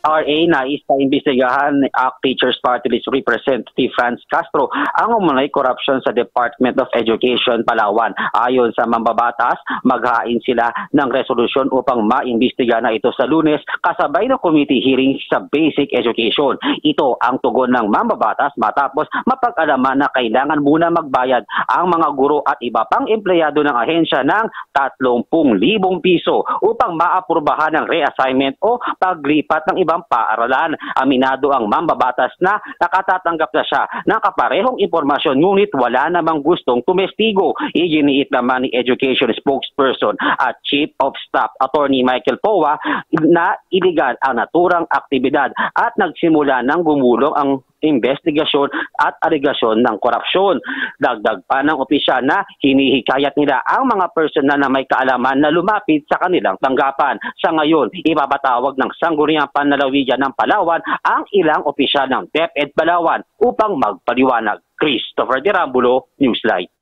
RA na imbestigahan ni ACT Teachers Party List Representative Franz Castro ang umunay korupsyon sa Department of Education, Palawan. Ayon sa mambabatas, maghain sila ng resolusyon upang maimbestiga na ito sa Lunes kasabay ng committee hearing sa Basic Education. Ito ang tugon ng mambabatas matapos mapag-alaman na kailangan muna magbayad ang mga guro at iba pang empleyado ng ahensya ng 30,000 piso upang maaprubahan ng reassignment o paglipat ng ibang paaralan. Aminado ang mambabatas na nakatatanggap na siya ng kaparehong impormasyon ngunit wala namang gustong tumestigo. Iginiit naman ni Education Spokesperson at Chief of Staff Attorney Michael Powa na iligal ang naturang aktibidad at nagsimula ng gumulong ang investigasyon at aligasyon ng korupsyon. Dagdag pa ng opisyal na hinihikayat nila ang mga personal na may kaalaman na lumapit sa kanilang tanggapan. Sa ngayon, ipabatawag ng Sangguniang Panlalawigan ng Palawan ang ilang opisyal ng DepEd Palawan upang magpaliwanag. Christopher Dirambulo, Newslight.